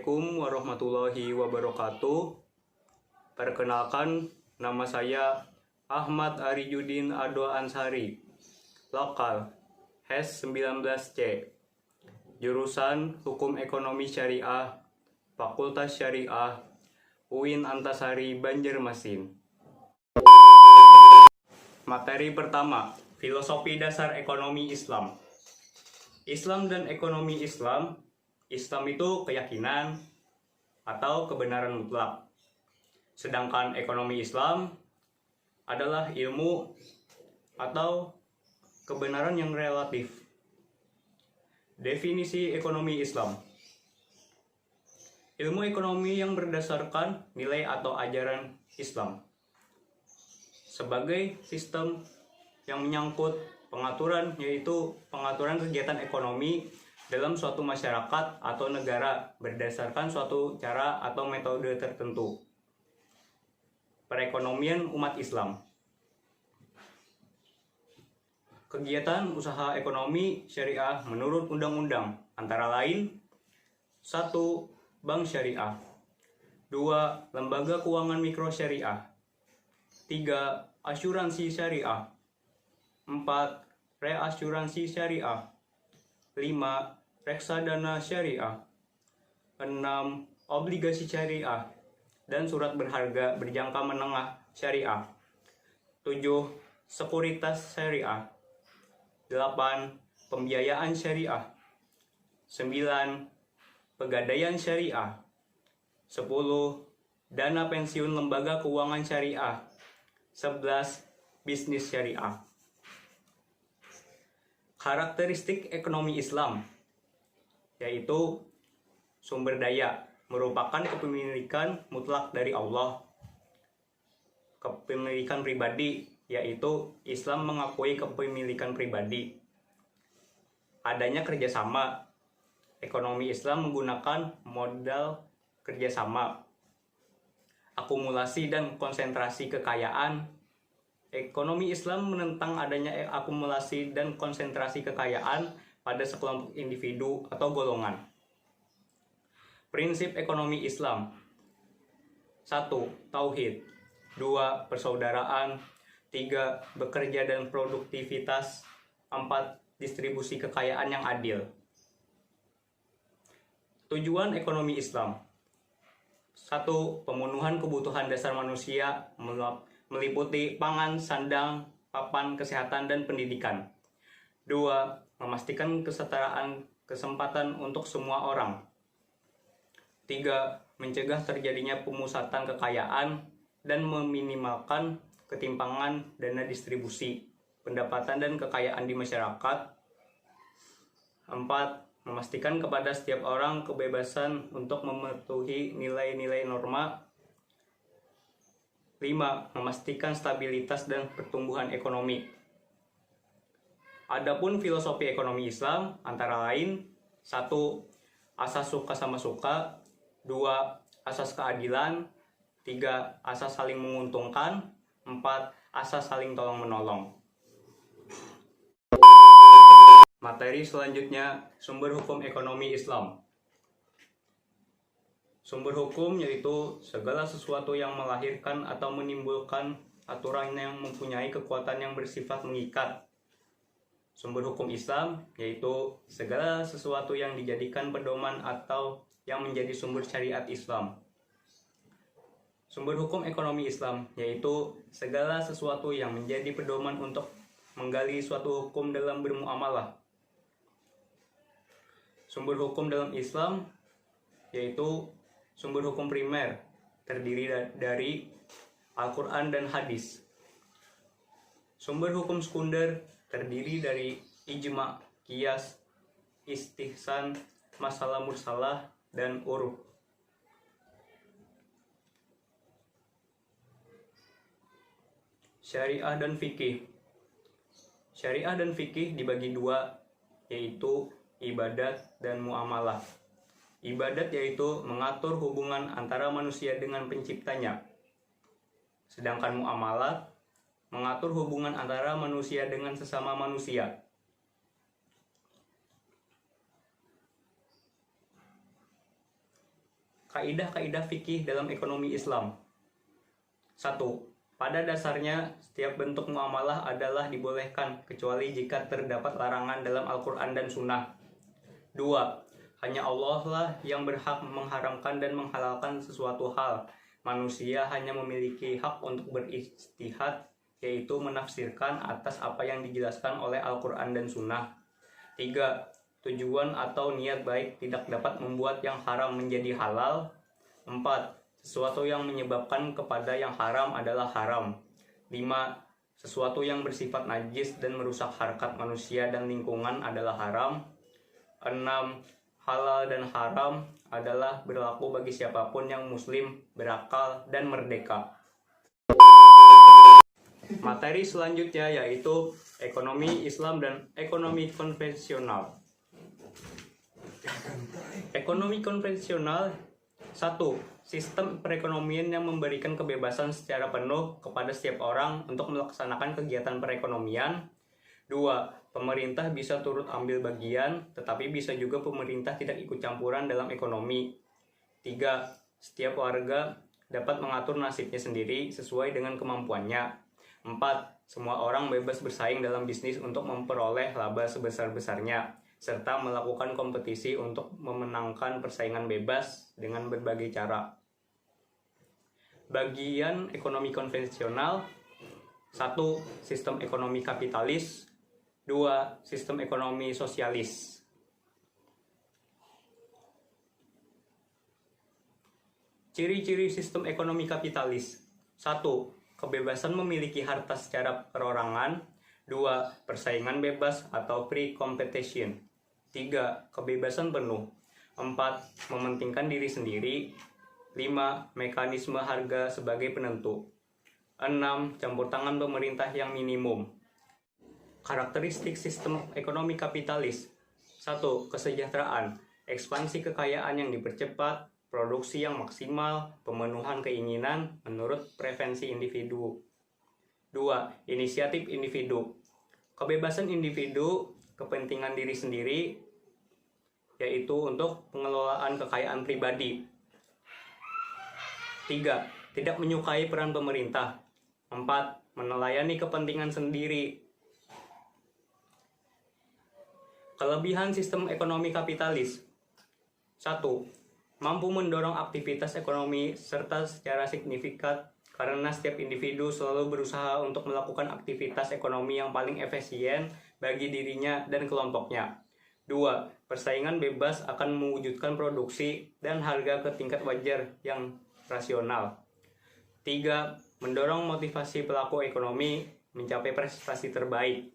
Assalamualaikum warahmatullahi wabarakatuh. Perkenalkan, nama saya Ahmad Arijudin Ado Ansari, lokal HES 19C, jurusan Hukum Ekonomi Syariah, Fakultas Syariah, UIN Antasari, Banjarmasin. Materi pertama, filosofi dasar ekonomi Islam. Islam dan ekonomi Islam. Islam itu keyakinan atau kebenaran mutlak. Sedangkan ekonomi Islam adalah ilmu atau kebenaran yang relatif. Definisi ekonomi Islam. Ilmu ekonomi yang berdasarkan nilai atau ajaran Islam sebagai sistem yang menyangkut pengaturan, yaitu pengaturan kegiatan ekonomi dalam suatu masyarakat atau negara berdasarkan suatu cara atau metode tertentu. Perekonomian umat Islam. Kegiatan usaha ekonomi syariah menurut undang-undang antara lain: 1. Bank syariah. 2. Lembaga keuangan mikro syariah. 3. Asuransi syariah. 4. Reasuransi syariah. 5. Reksadana syariah. 6. Obligasi syariah dan surat berharga berjangka menengah syariah. 7. Sekuritas syariah. 8. Pembiayaan syariah. 9. Pegadaian syariah. 10. Dana pensiun lembaga keuangan syariah. 11. Bisnis syariah. Karakteristik ekonomi Islam, yaitu sumber daya merupakan kepemilikan mutlak dari Allah. Kepemilikan pribadi, yaitu Islam mengakui kepemilikan pribadi. Adanya kerjasama. Ekonomi Islam menggunakan modal kerjasama. Akumulasi dan konsentrasi kekayaan. Ekonomi Islam menentang adanya akumulasi dan konsentrasi kekayaan pada sekelompok individu atau golongan. Prinsip ekonomi Islam. 1. Tauhid. 2. Persaudaraan. 3. Bekerja dan produktivitas. 4. Distribusi kekayaan yang adil. Tujuan ekonomi Islam. 1. Pemenuhan kebutuhan dasar manusia meliputi pangan, sandang, papan, kesehatan, dan pendidikan. 2. Memastikan kesetaraan kesempatan untuk semua orang. 3. Mencegah terjadinya pemusatan kekayaan dan meminimalkan ketimpangan dana distribusi, pendapatan, dan kekayaan di masyarakat. 4. Memastikan kepada setiap orang kebebasan untuk mematuhi nilai-nilai norma. 5. Memastikan stabilitas dan pertumbuhan ekonomi. Adapun filosofi ekonomi Islam antara lain: 1. Asas suka sama suka. 2. Asas keadilan. 3. Asas saling menguntungkan. 4. Asas saling tolong menolong. Materi selanjutnya, sumber hukum ekonomi Islam. Sumber hukum yaitu segala sesuatu yang melahirkan atau menimbulkan aturan yang mempunyai kekuatan yang bersifat mengikat. Sumber hukum Islam yaitu segala sesuatu yang dijadikan pedoman atau yang menjadi sumber syariat Islam. Sumber hukum ekonomi Islam yaitu segala sesuatu yang menjadi pedoman untuk menggali suatu hukum dalam bermuamalah. Sumber hukum dalam Islam yaitu sumber hukum primer, terdiri dari Al-Quran dan hadis. Sumber hukum sekunder terdiri dari ijma, qiyas, istihsan, masalah mursalah, dan uruf. Syariah dan fikih. Syariah dan fikih dibagi dua, yaitu ibadat dan muamalah. Ibadat yaitu mengatur hubungan antara manusia dengan penciptanya. Sedangkan muamalah mengatur hubungan antara manusia dengan sesama manusia. Kaidah-kaidah fikih dalam ekonomi Islam. 1. Pada dasarnya, setiap bentuk muamalah adalah dibolehkan kecuali jika terdapat larangan dalam Al-Quran dan Sunnah. 2. Hanya Allah lah yang berhak mengharamkan dan menghalalkan sesuatu hal. Manusia hanya memiliki hak untuk beristihad, yaitu menafsirkan atas apa yang dijelaskan oleh Al-Quran dan Sunnah. 3. Tujuan atau niat baik tidak dapat membuat yang haram menjadi halal. 4. Sesuatu yang menyebabkan kepada yang haram adalah haram. 5. Sesuatu yang bersifat najis dan merusak harkat manusia dan lingkungan adalah haram. 6. Halal dan haram adalah berlaku bagi siapapun yang muslim, berakal, dan merdeka. Materi selanjutnya yaitu ekonomi Islam dan ekonomi konvensional. Ekonomi konvensional. 1. Sistem perekonomian yang memberikan kebebasan secara penuh kepada setiap orang untuk melaksanakan kegiatan perekonomian. 2. Pemerintah bisa turut ambil bagian, tetapi bisa juga pemerintah tidak ikut campuran dalam ekonomi. 3. Setiap warga dapat mengatur nasibnya sendiri sesuai dengan kemampuannya. 4. Semua orang bebas bersaing dalam bisnis untuk memperoleh laba sebesar-besarnya, serta melakukan kompetisi untuk memenangkan persaingan bebas dengan berbagai cara. Bagian ekonomi konvensional. 1. Sistem ekonomi kapitalis. 2. Sistem ekonomi sosialis. Ciri-ciri sistem ekonomi kapitalis. 1. Kebebasan memiliki harta secara perorangan. 2. Persaingan bebas atau free competition. 3. Kebebasan penuh. 4. Mementingkan diri sendiri. 5. Mekanisme harga sebagai penentu. 6. Campur tangan pemerintah yang minimum. Karakteristik sistem ekonomi kapitalis. 1. Kesejahteraan. Ekspansi kekayaan yang dipercepat, produksi yang maksimal, pemenuhan keinginan menurut preferensi individu. 2. Inisiatif individu. Kebebasan individu, kepentingan diri sendiri, yaitu untuk pengelolaan kekayaan pribadi. 3. Tidak menyukai peran pemerintah. 4. Menelayani kepentingan sendiri. Kelebihan sistem ekonomi kapitalis. 1. Mampu mendorong aktivitas ekonomi serta secara signifikan karena setiap individu selalu berusaha untuk melakukan aktivitas ekonomi yang paling efisien bagi dirinya dan kelompoknya. 2. Persaingan bebas akan mewujudkan produksi dan harga ke tingkat wajar yang rasional. 3. Mendorong motivasi pelaku ekonomi mencapai prestasi terbaik.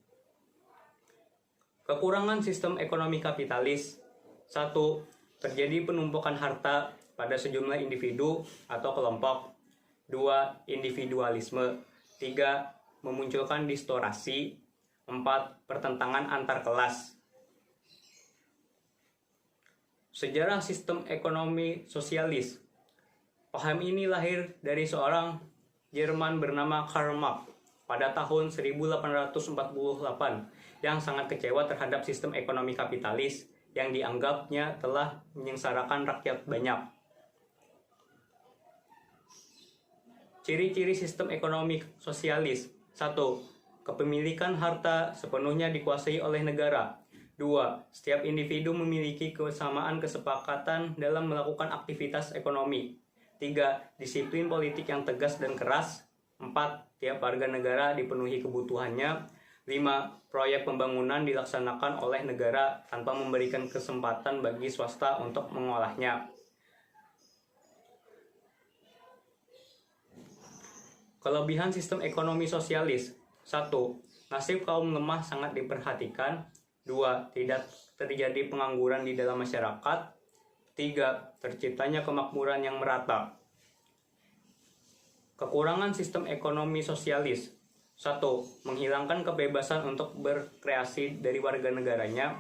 Kekurangan sistem ekonomi kapitalis. 1. Terjadi penumpukan harta pada sejumlah individu atau kelompok. 2. Individualisme. 3. Memunculkan distorsi. 4. Pertentangan antar kelas. Sejarah sistem ekonomi sosialis. Paham ini lahir dari seorang Jerman bernama Karl Marx pada tahun 1848 yang sangat kecewa terhadap sistem ekonomi kapitalis yang dianggapnya telah menyengsarakan rakyat banyak. Ciri-ciri sistem ekonomi sosialis. 1. Kepemilikan harta sepenuhnya dikuasai oleh negara. 2. Setiap individu memiliki kesamaan kesepakatan dalam melakukan aktivitas ekonomi. 3. Disiplin politik yang tegas dan keras. 4. Tiap warga negara dipenuhi kebutuhannya. 5. Proyek pembangunan dilaksanakan oleh negara tanpa memberikan kesempatan bagi swasta untuk mengolahnya. Kelebihan sistem ekonomi sosialis. 1. Nasib kaum lemah sangat diperhatikan. 2. Tidak terjadi pengangguran di dalam masyarakat. 3. Terciptanya kemakmuran yang merata. Kekurangan sistem ekonomi sosialis. 1. Menghilangkan kebebasan untuk berkreasi dari warga negaranya.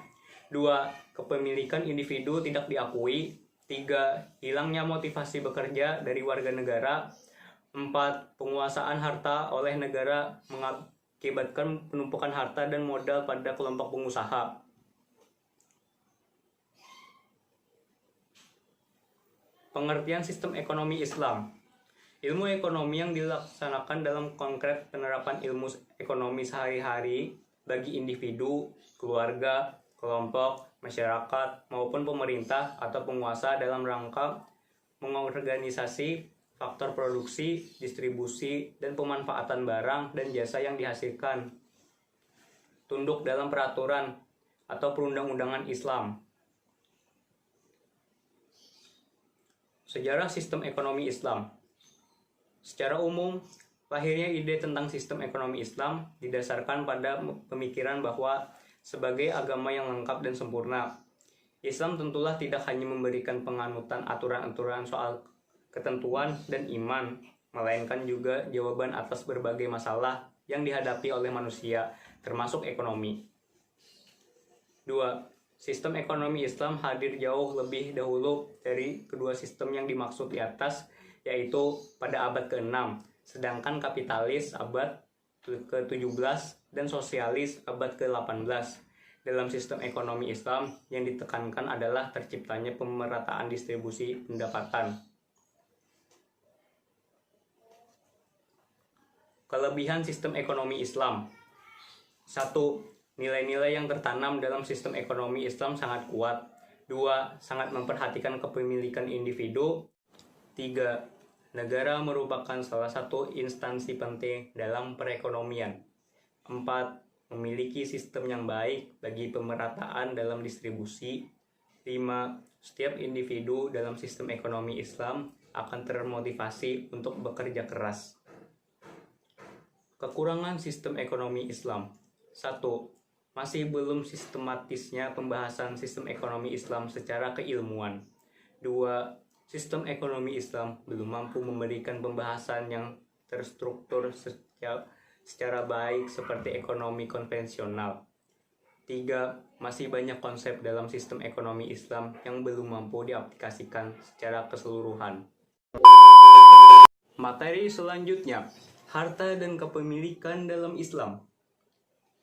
2. Kepemilikan individu tidak diakui. 3. Hilangnya motivasi bekerja dari warga negara. 4. Penguasaan harta oleh negara mengakibatkan penumpukan harta dan modal pada kelompok pengusaha. Pengertian sistem ekonomi Islam. Ilmu ekonomi yang dilaksanakan dalam konkret penerapan ilmu ekonomi sehari-hari bagi individu, keluarga, kelompok, masyarakat, maupun pemerintah atau penguasa dalam rangka mengorganisasi faktor produksi, distribusi, dan pemanfaatan barang dan jasa yang dihasilkan. Tunduk dalam peraturan atau perundang-undangan Islam. Sejarah sistem ekonomi Islam. Secara umum, lahirnya ide tentang sistem ekonomi Islam didasarkan pada pemikiran bahwa sebagai agama yang lengkap dan sempurna, Islam tentulah tidak hanya memberikan penganutan aturan-aturan soal ketentuan dan iman, melainkan juga jawaban atas berbagai masalah yang dihadapi oleh manusia, termasuk ekonomi. 2. Sistem ekonomi Islam hadir jauh lebih dahulu dari kedua sistem yang dimaksud di atas, yaitu pada abad ke-6, sedangkan kapitalis abad ke-17 dan sosialis abad ke-18. Dalam sistem ekonomi Islam, yang ditekankan adalah terciptanya pemerataan distribusi pendapatan. Kelebihan sistem ekonomi Islam. 1. Nilai-nilai yang tertanam dalam sistem ekonomi Islam sangat kuat. 2. Sangat memperhatikan kepemilikan individu. 3. Negara merupakan salah satu instansi penting dalam perekonomian. 4. Memiliki sistem yang baik bagi pemerataan dalam distribusi. 5. Setiap individu dalam sistem ekonomi Islam akan termotivasi untuk bekerja keras. Kekurangan sistem ekonomi Islam. 1. Masih belum sistematisnya pembahasan sistem ekonomi Islam secara keilmuan. 2. Sistem ekonomi Islam belum mampu memberikan pembahasan yang terstruktur secara baik seperti ekonomi konvensional. 3. Masih banyak konsep dalam sistem ekonomi Islam yang belum mampu diaplikasikan secara keseluruhan. Materi selanjutnya, harta dan kepemilikan dalam Islam.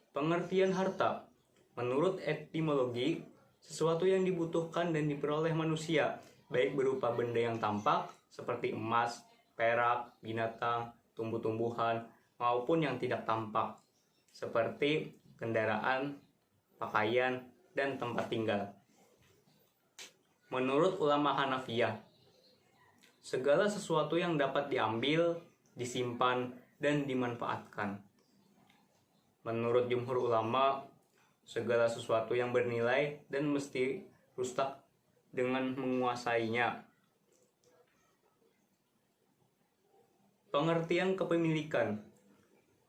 Pengertian harta. Menurut etimologi, sesuatu yang dibutuhkan dan diperoleh manusia, baik berupa benda yang tampak seperti emas, perak, binatang, tumbuh-tumbuhan, maupun yang tidak tampak seperti kendaraan, pakaian, dan tempat tinggal. Menurut ulama Hanafiyah, segala sesuatu yang dapat diambil, disimpan, dan dimanfaatkan. Menurut jumhur ulama, segala sesuatu yang bernilai dan mesti rusak dengan menguasainya. Pengertian kepemilikan.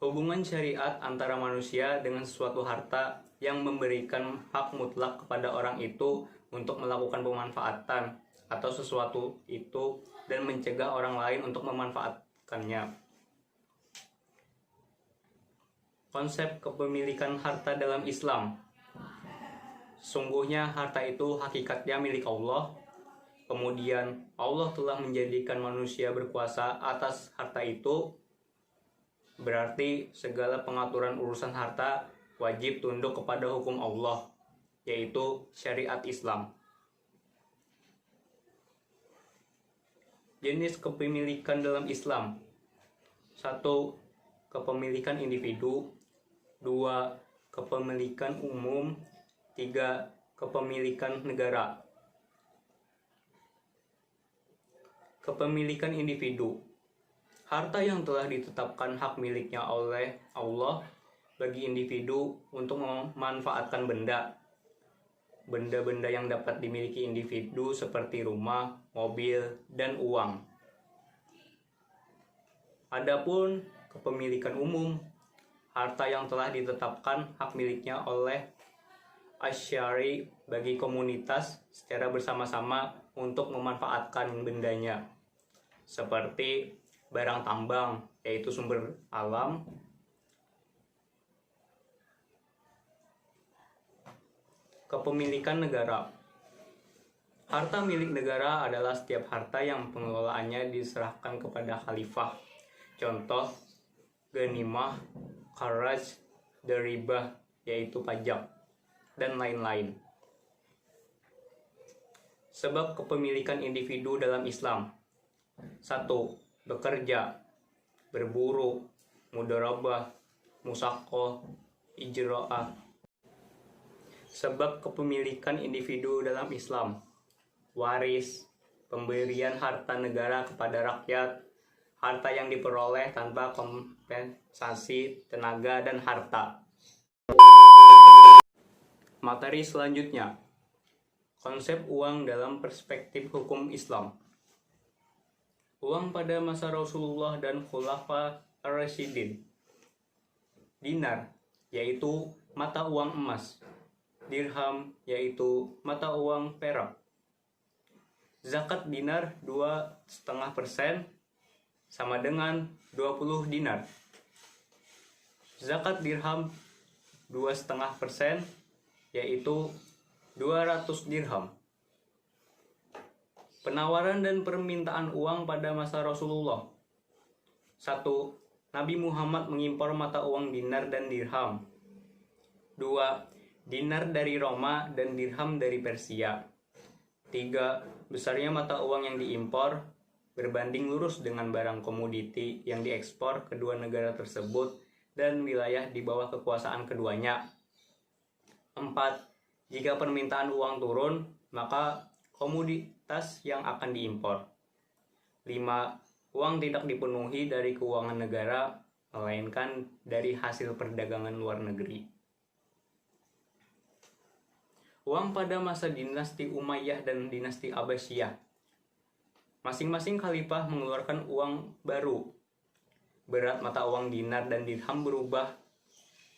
Hubungan syariat antara manusia dengan suatu harta yang memberikan hak mutlak kepada orang itu untuk melakukan pemanfaatan atau sesuatu itu dan mencegah orang lain untuk memanfaatkannya. Konsep kepemilikan harta dalam Islam. Sungguhnya harta itu hakikatnya milik Allah. Kemudian Allah telah menjadikan manusia berkuasa atas harta itu. Berarti segala pengaturan urusan harta wajib tunduk kepada hukum Allah, yaitu syariat Islam. Jenis kepemilikan dalam Islam. 1. Kepemilikan individu. 2. Kepemilikan umum. 3. Kepemilikan negara. Kepemilikan individu. Harta yang telah ditetapkan hak miliknya oleh Allah bagi individu untuk memanfaatkan benda. Benda-benda yang dapat dimiliki individu seperti rumah, mobil, dan uang. Adapun kepemilikan umum, harta yang telah ditetapkan hak miliknya oleh asy-syari bagi komunitas secara bersama-sama untuk memanfaatkan bendanya, seperti barang tambang, yaitu sumber alam, kepemilikan negara. Harta milik negara adalah setiap harta yang pengelolaannya diserahkan kepada khalifah. Contoh, ghanimah, kharaj, daribah, yaitu pajak, dan lain-lain. Sebab kepemilikan individu dalam Islam. 1. Bekerja, berburu, mudharabah, musyaqqah, ijra'ah. Sebab kepemilikan individu dalam Islam. Waris, pemberian harta negara kepada rakyat, harta yang diperoleh tanpa kompensasi tenaga dan harta. Materi selanjutnya, konsep uang dalam perspektif hukum Islam. Uang pada masa Rasulullah dan Khulafa ar-Rasyidin. Dinar, yaitu mata uang emas. Dirham, yaitu mata uang perak. Zakat dinar 2,5% sama dengan 20 dinar. Zakat dirham 2,5% yaitu 200 dirham. Penawaran dan permintaan uang pada masa Rasulullah. 1. Nabi Muhammad mengimpor mata uang dinar dan dirham. 2. Dinar dari Roma dan dirham dari Persia. 3. Besarnya mata uang yang diimpor berbanding lurus dengan barang komoditi yang diekspor kedua negara tersebut dan wilayah di bawah kekuasaan keduanya. 4. Jika permintaan uang turun, maka komoditas yang akan diimpor. 5. Uang tidak dipenuhi dari keuangan negara, melainkan dari hasil perdagangan luar negeri. Uang pada masa dinasti Umayyah dan dinasti Abbasiyah. Masing-masing khalifah mengeluarkan uang baru. Berat mata uang dinar dan dirham berubah.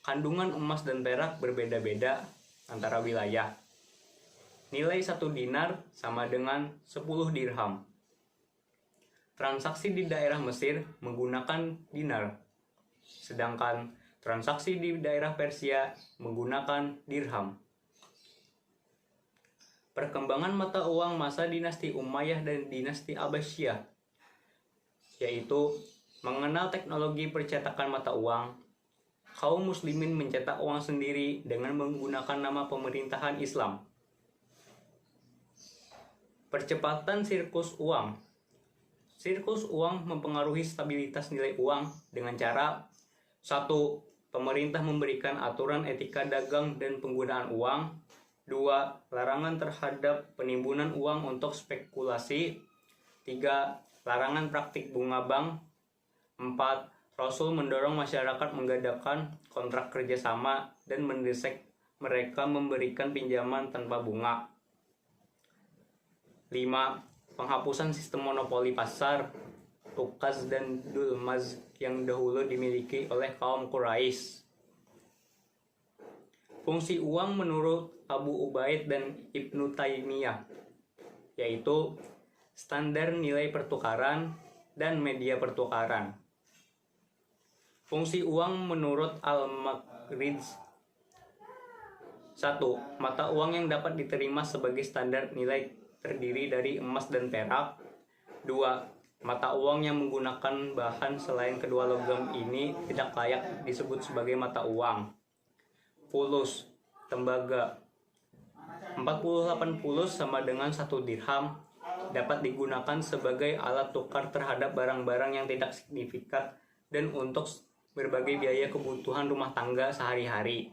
Kandungan emas dan perak berbeda-beda antara wilayah. Nilai 1 dinar sama dengan 10 dirham. Transaksi di daerah Mesir menggunakan dinar, sedangkan transaksi di daerah Persia menggunakan dirham. Perkembangan mata uang masa dinasti Umayyah dan dinasti Abbasiyah, yaitu mengenal teknologi percetakan mata uang. Kaum muslimin mencetak uang sendiri dengan menggunakan nama pemerintahan Islam. Percepatan siklus uang. Siklus uang mempengaruhi stabilitas nilai uang dengan cara 1. Pemerintah memberikan aturan etika dagang dan penggunaan uang. 2. Larangan terhadap penimbunan uang untuk spekulasi. 3. Larangan praktik bunga bank. 4. Rasul mendorong masyarakat mengadakan kontrak kerjasama dan mendesak mereka memberikan pinjaman tanpa bunga. 5. Penghapusan sistem monopoli pasar, Ukaz dan Dulmaz yang dahulu dimiliki oleh kaum Quraisy. Fungsi uang menurut Abu Ubaid dan Ibnu Taimiyah, yaitu standar nilai pertukaran dan media pertukaran. Fungsi uang menurut Al-Makrizi. 1. Mata uang yang dapat diterima sebagai standar nilai terdiri dari emas dan perak. 2. Mata uang yang menggunakan bahan selain kedua logam ini tidak layak disebut sebagai mata uang. Fulus, tembaga. 48 fulus sama dengan 1 dirham dapat digunakan sebagai alat tukar terhadap barang-barang yang tidak signifikan dan untuk berbagai biaya kebutuhan rumah tangga sehari-hari.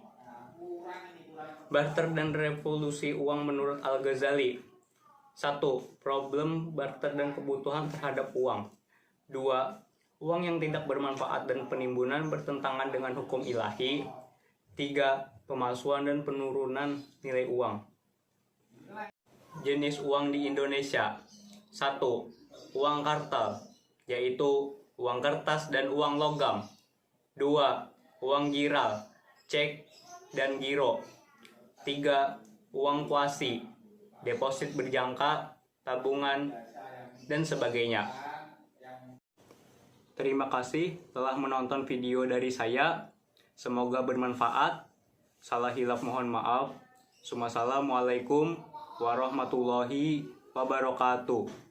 Barter dan revolusi uang menurut Al-Ghazali. 1. Problem barter dan kebutuhan terhadap uang. 2. Uang yang tidak bermanfaat dan penimbunan bertentangan dengan hukum ilahi. 3. Pemalsuan dan penurunan nilai uang. Jenis uang di Indonesia. 1. Uang kartal, yaitu uang kertas dan uang logam. 2. Uang giral, cek dan giro. 3. Uang kuasi, deposit berjangka, tabungan, dan sebagainya. Terima kasih telah menonton video dari saya. Semoga bermanfaat. Salah hilaf mohon maaf. Assalamualaikum warahmatullahi wabarakatuh.